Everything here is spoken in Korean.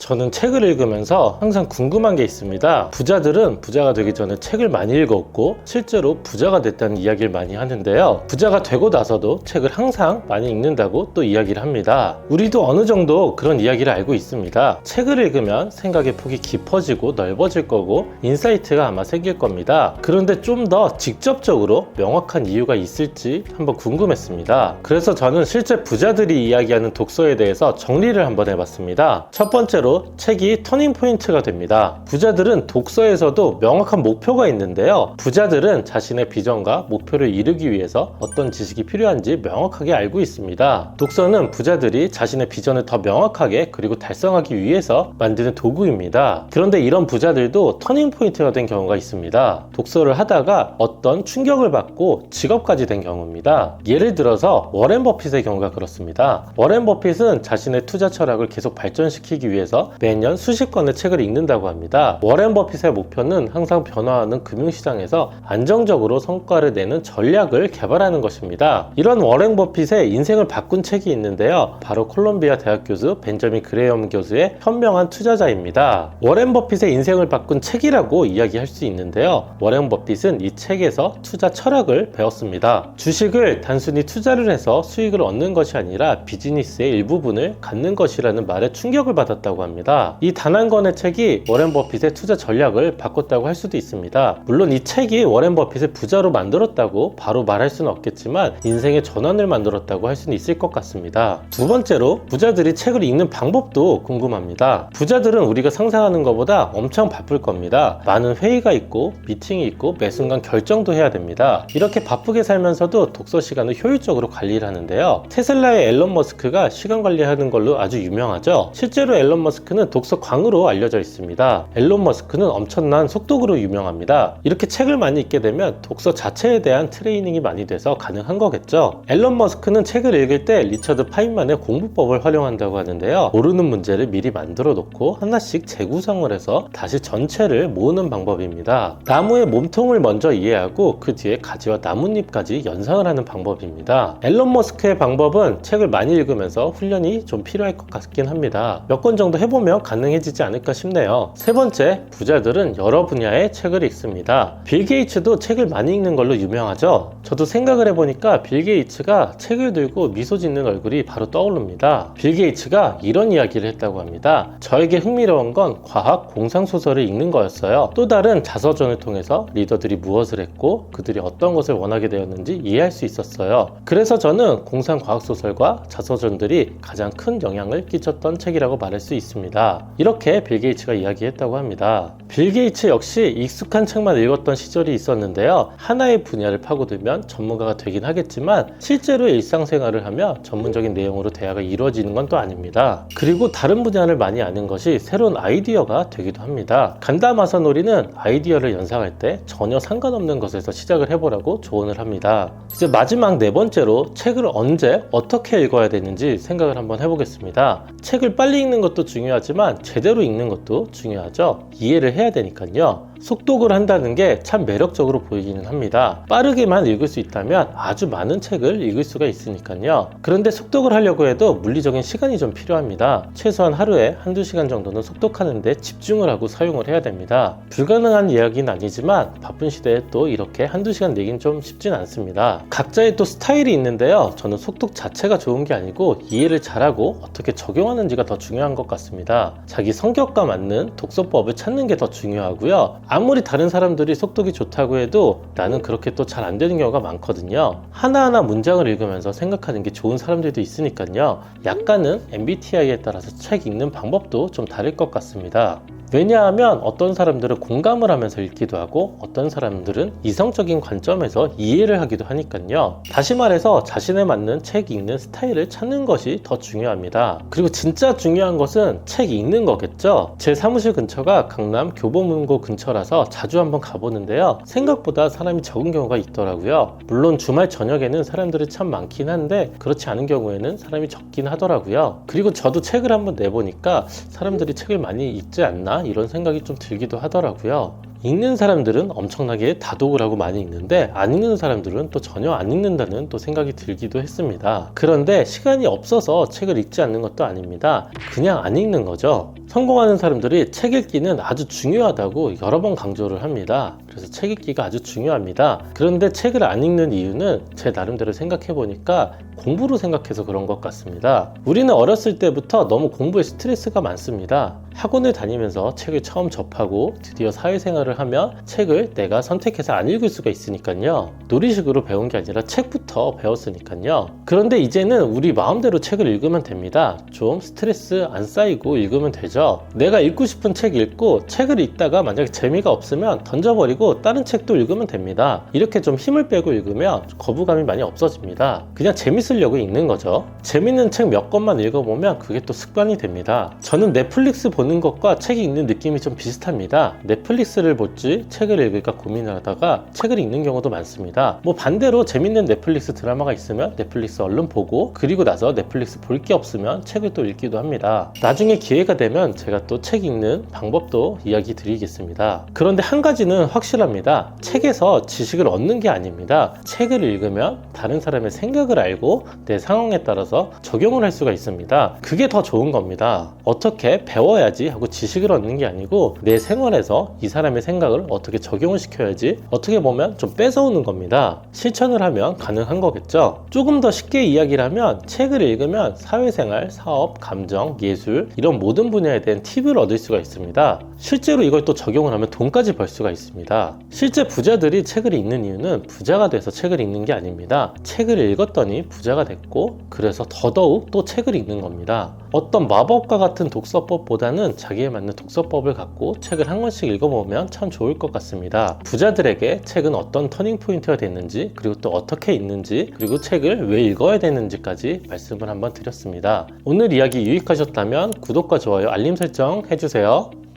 저는 책을 읽으면서 항상 궁금한 게 있습니다. 부자들은 부자가 되기 전에 책을 많이 읽었고 실제로 부자가 됐다는 이야기를 많이 하는데요. 부자가 되고 나서도 책을 항상 많이 읽는다고 또 이야기를 합니다. 우리도 어느 정도 그런 이야기를 알고 있습니다. 책을 읽으면 생각의 폭이 깊어지고 넓어질 거고 인사이트가 아마 생길 겁니다. 그런데 좀 더 직접적으로 명확한 이유가 있을지 한번 궁금했습니다. 그래서 저는 실제 부자들이 이야기하는 독서에 대해서 정리를 한번 해봤습니다. 첫 번째로 책이 터닝 포인트가 됩니다. 부자들은 독서에서도 명확한 목표가 있는데요. 부자들은 자신의 비전과 목표를 이루기 위해서 어떤 지식이 필요한지 명확하게 알고 있습니다. 독서는 부자들이 자신의 비전을 더 명확하게 그리고 달성하기 위해서 만드는 도구입니다. 그런데 이런 부자들도 터닝 포인트가 된 경우가 있습니다. 독서를 하다가 어떤 충격을 받고 직업까지 된 경우입니다. 예를 들어서 워렌 버핏의 경우가 그렇습니다. 워렌 버핏은 자신의 투자 철학을 계속 발전시키기 위해서 매년 수십 권의 책을 읽는다고 합니다. 워렌 버핏의 목표는 항상 변화하는 금융시장에서 안정적으로 성과를 내는 전략을 개발하는 것입니다. 이런 워렌 버핏의 인생을 바꾼 책이 있는데요. 바로 콜롬비아 대학 교수 벤저민 그레이엄 교수의 현명한 투자자입니다. 워렌 버핏의 인생을 바꾼 책이라고 이야기할 수 있는데요. 워렌 버핏은 이 책에서 투자 철학을 배웠습니다. 주식을 단순히 투자를 해서 수익을 얻는 것이 아니라 비즈니스의 일부분을 갖는 것이라는 말에 충격을 받았다고 합니다. 이 단 한 권의 책이 워렌 버핏의 투자 전략을 바꿨다고 할 수도 있습니다. 물론 이 책이 워렌 버핏을 부자로 만들었다고 바로 말할 수는 없겠지만 인생의 전환을 만들었다고 할 수는 있을 것 같습니다. 두 번째로 부자들이 책을 읽는 방법도 궁금합니다. 부자들은 우리가 상상하는 것보다 엄청 바쁠 겁니다. 많은 회의가 있고 미팅이 있고 매 순간 결정도 해야 됩니다. 이렇게 바쁘게 살면서도 독서 시간을 효율적으로 관리를 하는데요. 테슬라의 앨런 머스크가 시간 관리하는 걸로 아주 유명하죠. 실제로 앨런 머스크는 독서 광으로 알려져 있습니다. 앨런 머스크는 엄청난 속독으로 유명합니다. 이렇게 책을 많이 읽게 되면 독서 자체에 대한 트레이닝이 많이 돼서 가능한 거겠죠. 앨런 머스크는 책을 읽을 때 리처드 파인만의 공부법을 활용한다고 하는데요. 모르는 문제를 미리 만들어 놓고 하나씩 재구성을 해서 다시 전체를 모으는 방법입니다. 나무의 몸통을 먼저 이해하고 그 뒤에 가지와 나뭇잎까지 연상을 하는 방법입니다. 앨런 머스크의 방법은 책을 많이 읽으면서 훈련이 좀 필요할 것 같긴 합니다. 몇 권 정도 해보면 가능해지지 않을까 싶네요. 세 번째, 부자들은 여러 분야의 책을 읽습니다. 빌 게이츠도 책을 많이 읽는 걸로 유명하죠. 저도 생각을 해보니까 빌 게이츠가 책을 들고 미소 짓는 얼굴이 바로 떠오릅니다. 빌 게이츠가 이런 이야기를 했다고 합니다. 저에게 흥미로운 건 과학 공상소설을 읽는 거였어요. 또 다른 자서전을 통해서 리더들이 무엇을 했고 그들이 어떤 것을 원하게 되었는지 이해할 수 있었어요. 그래서 저는 공상과학소설과 자서전들이 가장 큰 영향을 끼쳤던 책이라고 말할 수 있습니다. 이렇게 빌 게이츠가 이야기했다고 합니다. 빌 게이츠 역시 익숙한 책만 읽었던 시절이 있었는데요. 하나의 분야를 파고들면 전문가가 되긴 하겠지만 실제로 일상생활을 하며 전문적인 내용으로 대화가 이루어지는 건 또 아닙니다. 그리고 다른 분야를 많이 아는 것이 새로운 아이디어가 되기도 합니다. 간다 마사노리는 아이디어를 연상할 때 전혀 상관없는 것에서 시작을 해보라고 조언을 합니다. 이제 마지막 네 번째로 책을 언제 어떻게 읽어야 되는지 생각을 한번 해보겠습니다. 책을 빨리 읽는 것도 중요하지만 제대로 읽는 것도 중요하죠. 이해를 해야 되니까요. 속독을 한다는 게 참 매력적으로 보이기는 합니다. 빠르게만 읽을 수 있다면 아주 많은 책을 읽을 수가 있으니까요. 그런데 속독을 하려고 해도 물리적인 시간이 좀 필요합니다. 최소한 하루에 한두 시간 정도는 속독하는데 집중을 하고 사용을 해야 됩니다. 불가능한 이야기는 아니지만 바쁜 시대에 또 이렇게 한두 시간 내긴 좀 쉽진 않습니다. 각자의 또 스타일이 있는데요. 저는 속독 자체가 좋은 게 아니고 이해를 잘하고 어떻게 적용하는지가 더 중요한 것 같습니다. 자기 성격과 맞는 독서법을 찾는 게 더 중요하고요. 아무리 다른 사람들이 속독이 좋다고 해도 나는 그렇게 또 잘 안 되는 경우가 많거든요. 하나하나 문장을 읽으면서 생각하는 게 좋은 사람들도 있으니까요. 약간은 MBTI에 따라서 책 읽는 방법도 좀 다를 것 같습니다. 왜냐하면 어떤 사람들은 공감을 하면서 읽기도 하고 어떤 사람들은 이성적인 관점에서 이해를 하기도 하니까요. 다시 말해서 자신에 맞는 책 읽는 스타일을 찾는 것이 더 중요합니다. 그리고 진짜 중요한 것은 책 읽는 거겠죠. 제 사무실 근처가 강남 교보문고 근처라서 자주 한번 가보는데요. 생각보다 사람이 적은 경우가 있더라고요. 물론 주말 저녁에는 사람들이 참 많긴 한데 그렇지 않은 경우에는 사람이 적긴 하더라고요. 그리고 저도 책을 한번 내보니까 사람들이 책을 많이 읽지 않나 이런 생각이 좀 들기도 하더라고요. 읽는 사람들은 엄청나게 다독을 하고 많이 읽는데 안 읽는 사람들은 또 전혀 안 읽는다는 또 생각이 들기도 했습니다. 그런데 시간이 없어서 책을 읽지 않는 것도 아닙니다. 그냥 안 읽는 거죠. 성공하는 사람들이 책 읽기는 아주 중요하다고 여러 번 강조를 합니다. 그래서 책 읽기가 아주 중요합니다. 그런데 책을 안 읽는 이유는 제 나름대로 생각해 보니까 공부로 생각해서 그런 것 같습니다. 우리는 어렸을 때부터 너무 공부에 스트레스가 많습니다. 학원을 다니면서 책을 처음 접하고 드디어 사회생활을 하면 책을 내가 선택해서 안 읽을 수가 있으니까요. 놀이식으로 배운 게 아니라 책부터 배웠으니까요. 그런데 이제는 우리 마음대로 책을 읽으면 됩니다. 좀 스트레스 안 쌓이고 읽으면 되죠. 내가 읽고 싶은 책 읽고 책을 읽다가 만약에 재미가 없으면 던져버리고 다른 책도 읽으면 됩니다. 이렇게 좀 힘을 빼고 읽으면 거부감이 많이 없어집니다. 그냥 재밌으려고 읽는 거죠. 재밌는 책 몇 권만 읽어보면 그게 또 습관이 됩니다. 저는 넷플릭스 보는 것과 책 읽는 느낌이 좀 비슷합니다. 넷플릭스를 볼지 책을 읽을까 고민을 하다가 책을 읽는 경우도 많습니다. 뭐 반대로 재밌는 넷플릭스 드라마가 있으면 넷플릭스 얼른 보고 그리고 나서 넷플릭스 볼 게 없으면 책을 또 읽기도 합니다. 나중에 기회가 되면 제가 또 책 읽는 방법도 이야기 드리겠습니다. 그런데 한 가지는 확실합니다. 책에서 지식을 얻는 게 아닙니다. 책을 읽으면 다른 사람의 생각을 알고 내 상황에 따라서 적용을 할 수가 있습니다. 그게 더 좋은 겁니다. 어떻게 배워야지 하고 지식을 얻는 게 아니고 내 생활에서 이 사람의 생각을 어떻게 적용을 시켜야지 어떻게 보면 좀 뺏어오는 겁니다. 실천을 하면 가능한 거겠죠. 조금 더 쉽게 이야기를 하면 책을 읽으면 사회생활, 사업, 감정, 예술 이런 모든 분야에 대한 팁을 얻을 수가 있습니다. 실제로 이걸 또 적용을 하면 돈까지 벌 수가 있습니다. 실제 부자들이 책을 읽는 이유는 부자가 돼서 책을 읽는 게 아닙니다. 책을 읽었더니 부자가 됐고 그래서 더더욱 또 책을 읽는 겁니다. 어떤 마법과 같은 독서법보다는 자기에 맞는 독서법을 갖고 책을 한 권씩 읽어보면 참 좋을 것 같습니다. 부자들에게 책은 어떤 터닝 포인트가 됐는지 그리고 또 어떻게 읽는지 그리고 책을 왜 읽어야 되는지까지 말씀을 한번 드렸습니다. 오늘 이야기 유익하셨다면 구독과 좋아요, 알림 설정 해주세요.